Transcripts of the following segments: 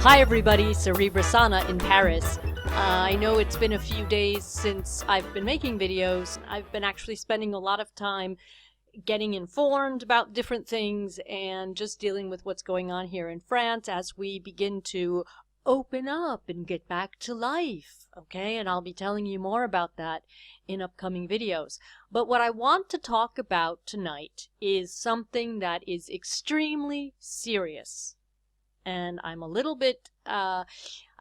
Hi everybody, Cerebra Sana in Paris. I know it's been a few days since I've been making videos. I've been actually spending a lot of time getting informed about different things and just dealing with what's going on here in France as we begin to open up and get back to life, okay? And I'll be telling you more about that in upcoming videos. But what I want to talk about tonight is something that is extremely serious. And I'm a little bit, I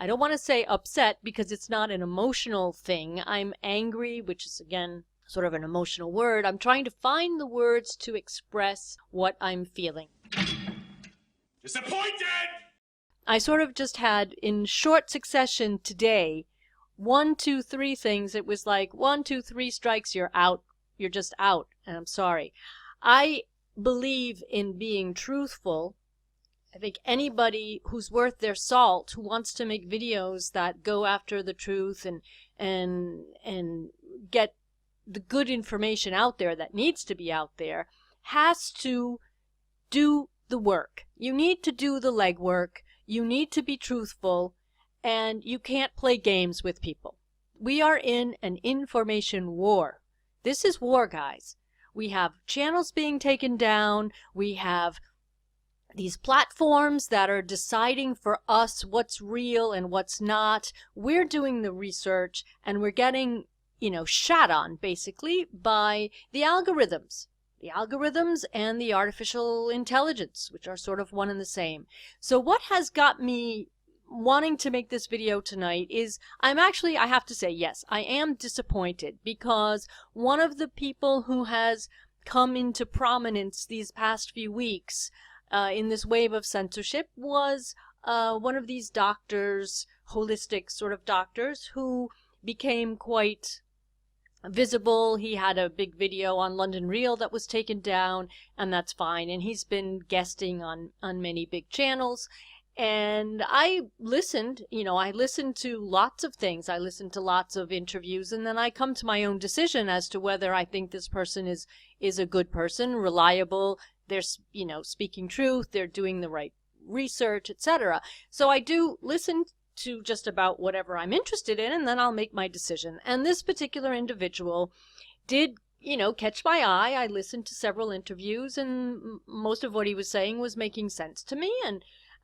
don't want to say upset because it's not an emotional thing. I'm angry, which is, again, sort of an emotional word. I'm trying to find the words to express what I'm feeling. Disappointed! I sort of just had, in short succession today, 1, 2, 3 things. It was like 1, 2, 3 strikes, you're out. You're just out, and I'm sorry. I believe in being truthful. I think anybody who's worth their salt, who wants to make videos that go after the truth and get the good information out there that needs to be out there, has to do the work. You need to do the legwork. You need to be truthful, and you can't play games with people. We are in an information war. This is war, guys. We have channels being taken down. We have these platforms that are deciding for us what's real and what's not. We're doing the research and we're getting, shat on basically by the algorithms. The algorithms and the artificial intelligence, which are sort of one and the same. So what has got me wanting to make this video tonight is I have to say, yes, I am disappointed because one of the people who has come into prominence these past few weeks in this wave of censorship was one of these doctors, holistic sort of doctors, who became quite visible. He had a big video on London Real that was taken down, and that's fine. And he's been guesting on many big channels. And I listened, I listened to lots of things. I listened to lots of interviews, and then I come to my own decision as to whether I think this person is a good person, reliable. They're, speaking truth, they're doing the right research, etc. So I do listen to just about whatever I'm interested in, and then I'll make my decision. And this particular individual did, catch my eye. I listened to several interviews, and most of what he was saying was making sense to me.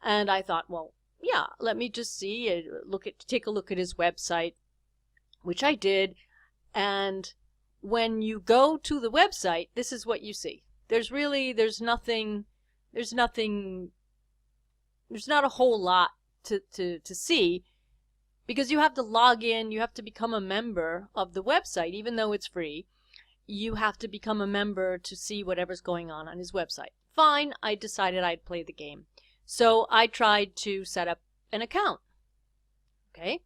And I thought, well, yeah, let me just see, take a look at his website, which I did. And when you go to the website, this is what you see. There's not a whole lot to see, because you have to log in, you have to become a member of the website. Even though it's free, you have to become a member to see whatever's going on his website. Fine, I decided I'd play the game. So I tried to set up an account. Okay?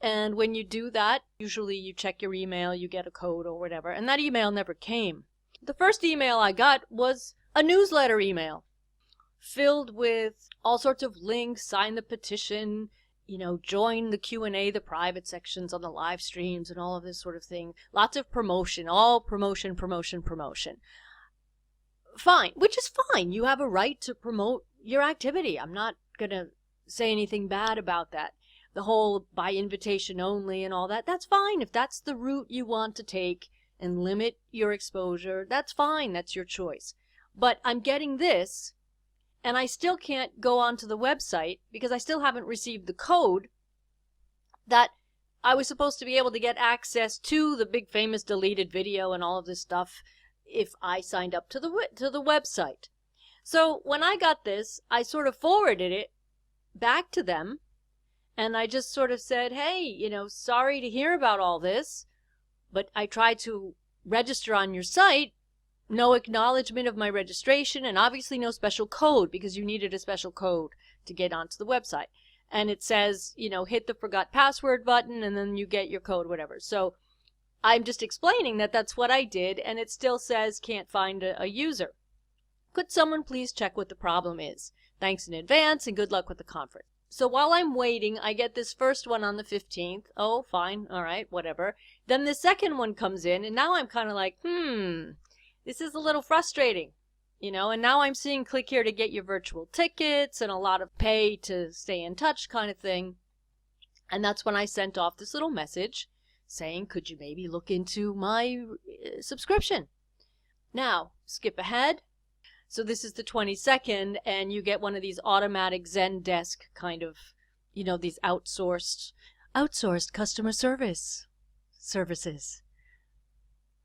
And when you do that, usually you check your email, you get a code or whatever, and that email never came. The first email I got was a newsletter email filled with all sorts of links, sign the petition, join the Q&A, the private sections on the live streams and all of this sort of thing. Lots of promotion, all promotion, promotion, promotion. Fine, which is fine. You have a right to promote your activity. I'm not going to say anything bad about that. The whole by invitation only and all that, that's fine. If that's the route you want to take and limit your exposure, that's fine. That's your choice. But I'm getting this, and I still can't go onto the website because I still haven't received the code that I was supposed to be able to get access to the big famous deleted video and all of this stuff if I signed up to the website. So when I got this, I sort of forwarded it back to them, and I just sort of said, hey, sorry to hear about all this, but I tried to register on your site, no acknowledgement of my registration, and obviously no special code, because you needed a special code to get onto the website. And it says, hit the forgot password button, and then you get your code, whatever. So I'm just explaining that that's what I did, and it still says can't find a user. Could someone please check what the problem is? Thanks in advance, and good luck with the conference. So while I'm waiting, I get this first one on the 15th. Oh, fine. All right, whatever. Then the second one comes in, and now I'm kind of like, this is a little frustrating. You know, and now I'm seeing click here to get your virtual tickets and a lot of pay to stay in touch kind of thing. And that's when I sent off this little message saying, could you maybe look into my subscription? Now, skip ahead. So this is the 22nd, and you get one of these automatic Zendesk kind of, you know, these outsourced customer services.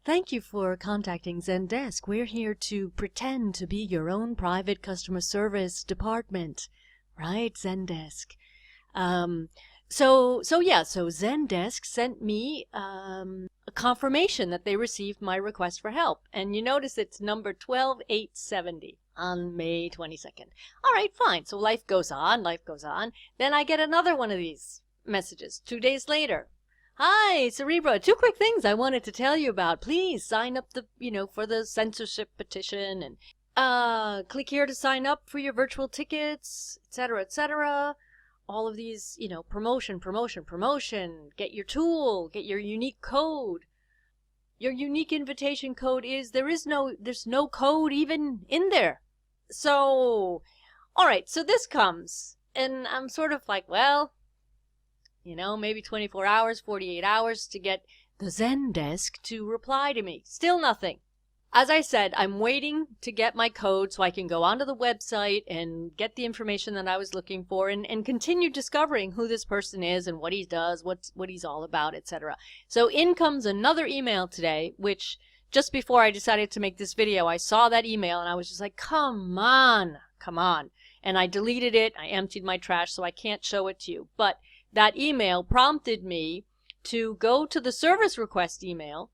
Thank you for contacting Zendesk. We're here to pretend to be your own private customer service department. Right, Zendesk. So Zendesk sent me a confirmation that they received my request for help. And you notice it's number 12870 on May 22nd. All right, fine. So life goes on. Then I get another one of these messages 2 days later. Hi, Cerebro. 2 quick things I wanted to tell you about. Please sign up for the censorship petition, and click here to sign up for your virtual tickets, etc., etc. All of these, promotion. Get your tool, get your unique code. Your unique invitation code there's no code even in there. So, all right, so this comes, and I'm sort of like, well, maybe 24 hours, 48 hours to get the Zendesk to reply to me. Still nothing. As I said, I'm waiting to get my code so I can go onto the website and get the information that I was looking for and continue discovering who this person is and what he does, what he's all about, etc. So in comes another email today, which just before I decided to make this video, I saw that email and I was just like, come on. And I deleted it. I emptied my trash so I can't show it to you. But that email prompted me to go to the service request email,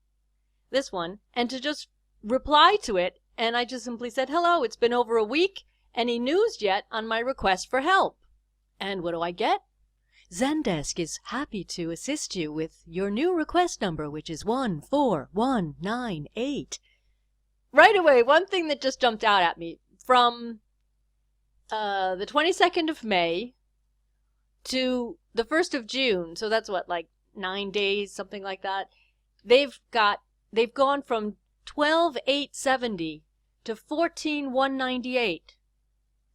this one, and to just reply to it. And I just simply said, hello, it's been over a week. Any news yet on my request for help? And what do I get? Zendesk is happy to assist you with your new request number, which is 14198. Right away, one thing that just jumped out at me from the 22nd of May to the 1st of June, so that's what, like 9 days, something like that. They've gone from 12,870 to 14,198.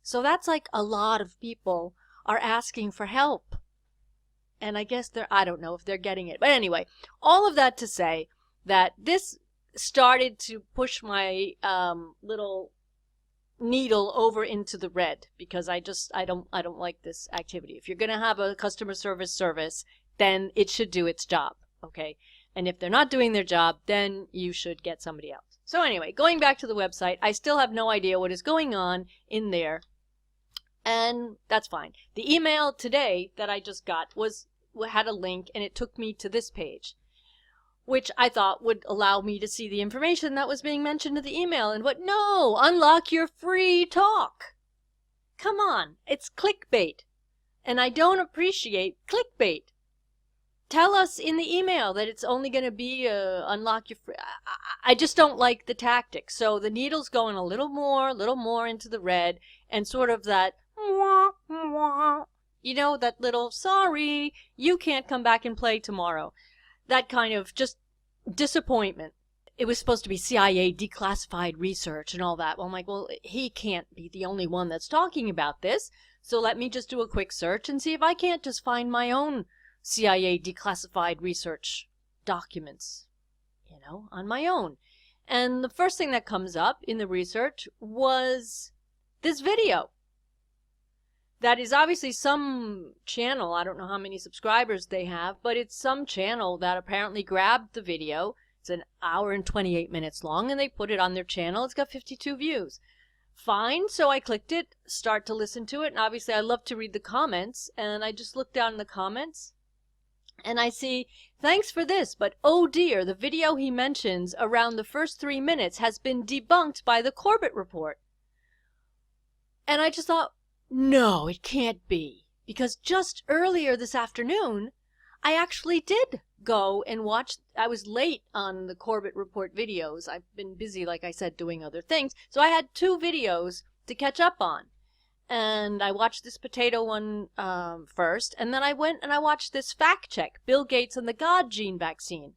So that's like a lot of people are asking for help. And I guess I don't know if they're getting it. But anyway, all of that to say that this started to push my little needle over into the red, because I don't like this activity. If you're going to have a customer service, then it should do its job, okay? And if they're not doing their job, then you should get somebody else. So anyway, going back to the website, I still have no idea what is going on in there, and that's fine. The email today that I just got had a link, and it took me to this page, which I thought would allow me to see the information that was being mentioned in the email. No, unlock your free talk. Come on, it's clickbait. And I don't appreciate clickbait. Tell us in the email that it's only going to be unlock your free. I just don't like the tactic. So the needle's going a little more into the red, and sort of that, that little, sorry, you can't come back and play tomorrow. That kind of just disappointment. It was supposed to be CIA declassified research and all that. Well, I'm like, well, he can't be the only one that's talking about this. So let me just do a quick search and see if I can't just find my own CIA declassified research documents, on my own. And the first thing that comes up in the research was this video. That is obviously some channel, I don't know how many subscribers they have, but it's some channel that apparently grabbed the video. It's an hour and 28 minutes long, and they put it on their channel. It's got 52 views. Fine, so I clicked it, start to listen to it, and obviously I love to read the comments, and I just look down in the comments, and I see, thanks for this, but oh dear, the video he mentions around the first 3 minutes has been debunked by the Corbett report. And I just thought, no, it can't be. Because just earlier this afternoon, I actually did go and watch. I was late on the Corbett Report videos. I've been busy, like I said, doing other things. So I had 2 videos to catch up on. And I watched this potato one first. And then I went and I watched this fact check, Bill Gates and the God gene vaccine.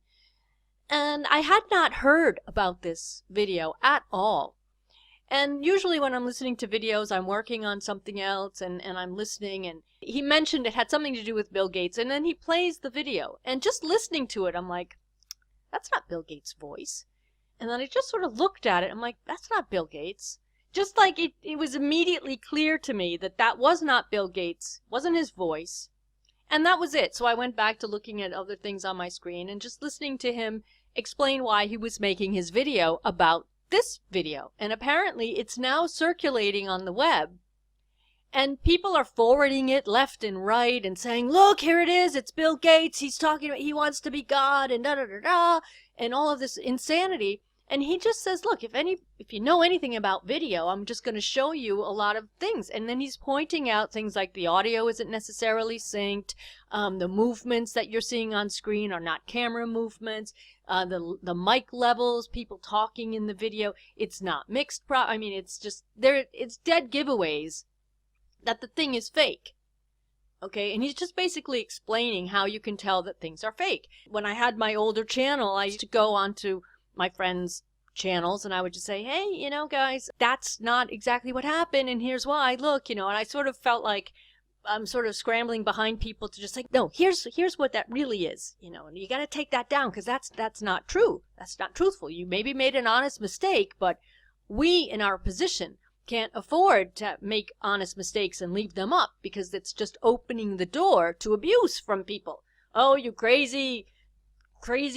And I had not heard about this video at all. And usually when I'm listening to videos, I'm working on something else and I'm listening, and he mentioned it had something to do with Bill Gates, and then he plays the video. And just listening to it, I'm like, that's not Bill Gates' voice. And then I just sort of looked at it. I'm like, that's not Bill Gates. Just like it was immediately clear to me that that was not Bill Gates, wasn't his voice. And that was it. So I went back to looking at other things on my screen and just listening to him explain why he was making his video about this video. And apparently it's now circulating on the web. And people are forwarding it left and right and saying, look, here it is. It's Bill Gates. He's talking about he wants to be God and da-da-da-da and all of this insanity. And he just says, look, if you know anything about video, I'm just going to show you a lot of things. And then he's pointing out things like the audio isn't necessarily synced. The movements that you're seeing on screen are not camera movements. The mic levels, people talking in the video, it's not mixed. I mean, it's just it's dead giveaways that the thing is fake. Okay, and he's just basically explaining how you can tell that things are fake. When I had my older channel, I used to go onto my friends' channels and I would just say, hey, you know, guys, that's not exactly what happened and here's why, look, you know, and I sort of felt like I'm sort of scrambling behind people to just say, no, here's what that really is, you know, and you got to take that down because that's not true. That's not truthful. You maybe made an honest mistake, but we in our position can't afford to make honest mistakes and leave them up because it's just opening the door to abuse from people. Oh, you crazy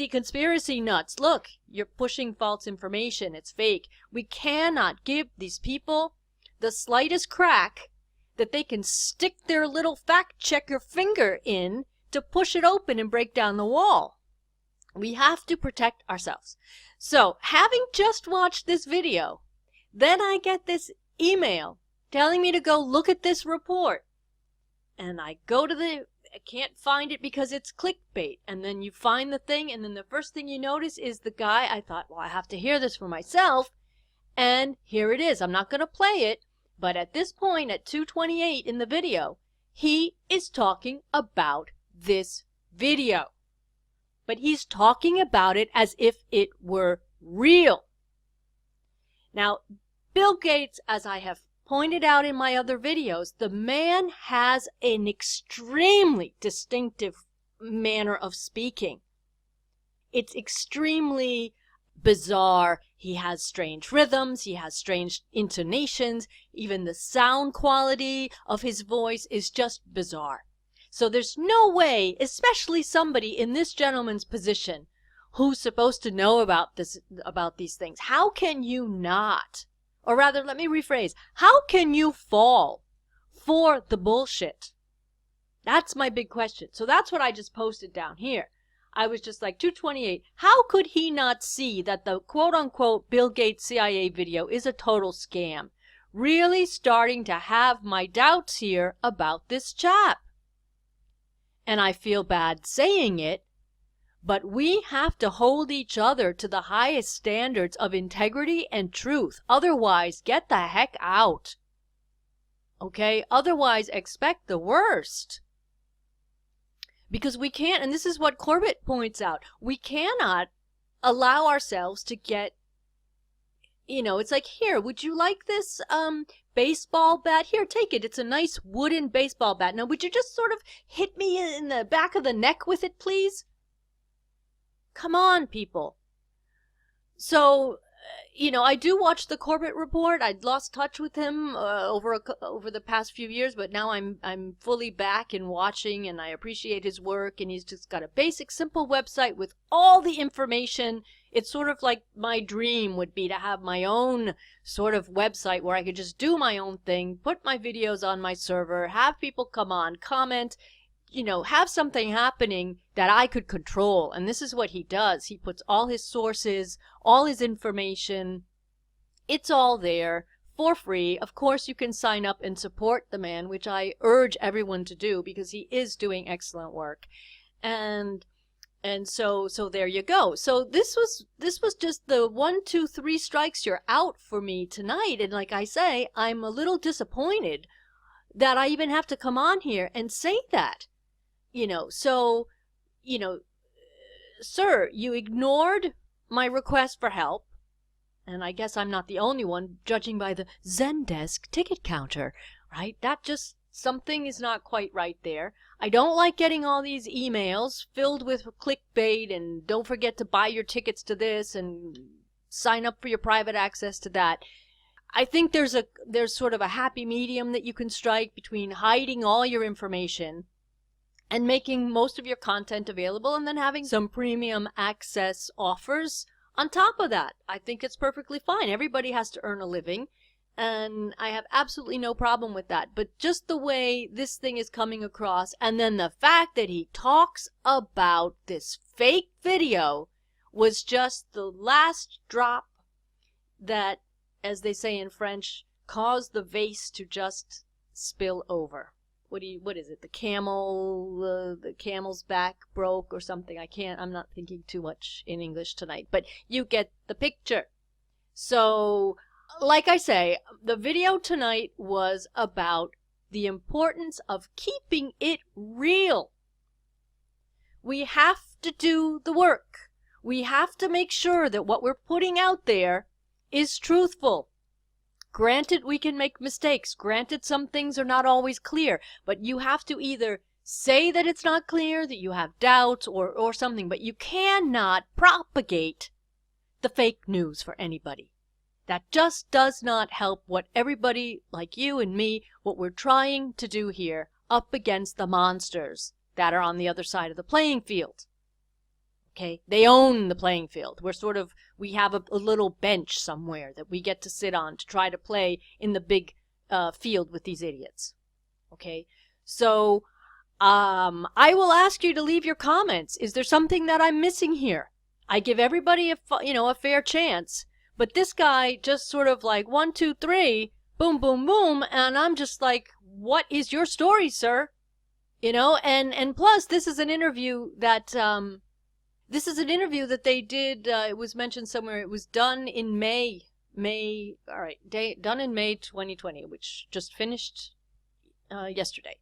conspiracy nuts. Look, you're pushing false information. It's fake. We cannot give these people the slightest crack that they can stick their little fact checker finger in to push it open and break down the wall. We have to protect ourselves. So, having just watched this video, then I get this email telling me to go look at this report. And I go to I can't find it because it's clickbait. And then you find the thing, and then the first thing you notice is the guy. I thought, well, I have to hear this for myself. And here it is. I'm not going to play it. But at this point, at 2:28 in the video, he is talking about this video. But he's talking about it as if it were real. Now, Bill Gates, as I have pointed out in my other videos, the man has an extremely distinctive manner of speaking. It's extremely bizarre. He has strange rhythms. He has strange intonations. Even the sound quality of his voice is just bizarre. So there's no way, especially somebody in this gentleman's position who's supposed to know about these things. How can you not? Or rather, let me rephrase. How can you fall for the bullshit? That's my big question. So that's what I just posted down here. I was just like, 2:28. How could he not see that the quote-unquote Bill Gates CIA video is a total scam? Really starting to have my doubts here about this chap. And I feel bad saying it, but we have to hold each other to the highest standards of integrity and truth. Otherwise, get the heck out. Okay? Otherwise, expect the worst. Because we can't, and this is what Corbett points out, we cannot allow ourselves to get, you know, it's like, here, would you like this baseball bat? Here, take it. It's a nice wooden baseball bat. Now, would you just sort of hit me in the back of the neck with it, please? Come on, people. So, you know, I do watch the Corbett Report. I'd lost touch with him over the past few years, but now I'm fully back and watching, and I appreciate his work. And he's just got a basic, simple website with all the information. It's sort of like my dream would be to have my own sort of website where I could just do my own thing, put my videos on my server, have people come on, comment, you know, have something happening that I could control. And this is what he does. He puts all his sources, all his information, it's all there for free. Of course, you can sign up and support the man, which I urge everyone to do because he is doing excellent work. And so there you go. So this was just the 1, 2, 3 strikes you're out for me tonight. And like I say, I'm a little disappointed that I even have to come on here and say that. You know, so, you know, sir, you ignored my request for help, And I guess I'm not the only one, judging by the Zendesk ticket counter, right? That just, something is not quite right there. I don't like getting all these emails filled with clickbait and don't forget to buy your tickets to this and sign up for your private access to that. I think there's sort of a happy medium that you can strike between hiding all your information and making most of your content available and then having some premium access offers on top of that. I think it's perfectly fine. Everybody has to earn a living, and I have absolutely no problem with that. But just the way this thing is coming across, and then the fact that he talks about this fake video was just the last drop that, as they say in French, caused the vase to just spill over. What is it? The camel's back broke or something. I'm not thinking too much in English tonight, but you get the picture. So, like I say, the video tonight was about the importance of keeping it real. We have to do the work. We have to make sure that what we're putting out there is truthful. Granted, we can make mistakes. Granted, some things are not always clear. But you have to either say that it's not clear, that you have doubts, or something. But you cannot propagate the fake news for anybody. That just does not help what everybody, like you and me, what we're trying to do here up against the monsters that are on the other side of the playing field. Okay, they own the playing field. We have a little bench somewhere that we get to sit on to try to play in the big field with these idiots. Okay, so I will ask you to leave your comments. Is there something that I'm missing here? I give everybody a fair chance, but this guy just sort of like 1, 2, 3, boom, boom, boom, and I'm just like, what is your story, sir? And plus this is an interview that they did. It was mentioned somewhere. It was done in May. Done in May 2020, which just finished yesterday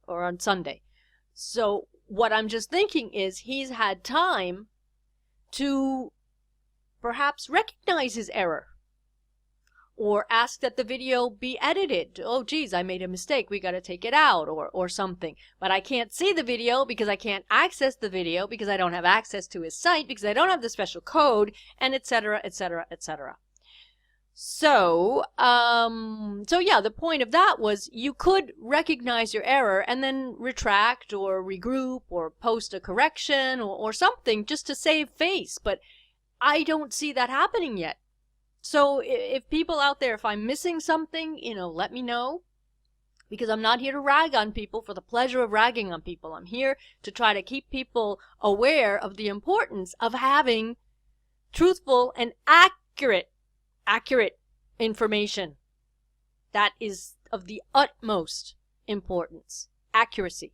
or on Sunday. So what I'm just thinking is he's had time to perhaps recognize his error or ask that the video be edited. Oh, geez, I made a mistake. We got to take it out or something. But I can't see the video because I can't access the video because I don't have access to his site because I don't have the special code, and etc., etc., etc. So yeah, the point of that was you could recognize your error and then retract or regroup or post a correction or something just to save face. But I don't see that happening yet. So if people out there, if I'm missing something, let me know. Because I'm not here to rag on people for the pleasure of ragging on people. I'm here to try to keep people aware of the importance of having truthful and accurate information. That is of the utmost importance. Accuracy.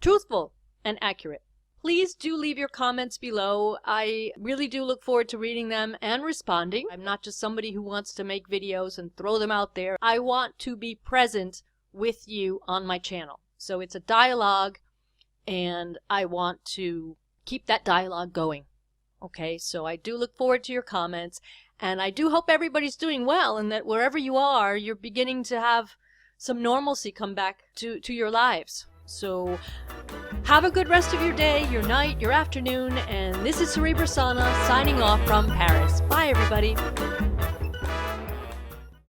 Truthful and accurate. Please do leave your comments below. I really do look forward to reading them and responding. I'm not just somebody who wants to make videos and throw them out there. I want to be present with you on my channel. So it's a dialogue, and I want to keep that dialogue going. Okay, so I do look forward to your comments, and I do hope everybody's doing well and that wherever you are, you're beginning to have some normalcy come back to your lives. So have a good rest of your day, your night, your afternoon, and this is Cerebra Sana signing off from Paris. Bye, everybody.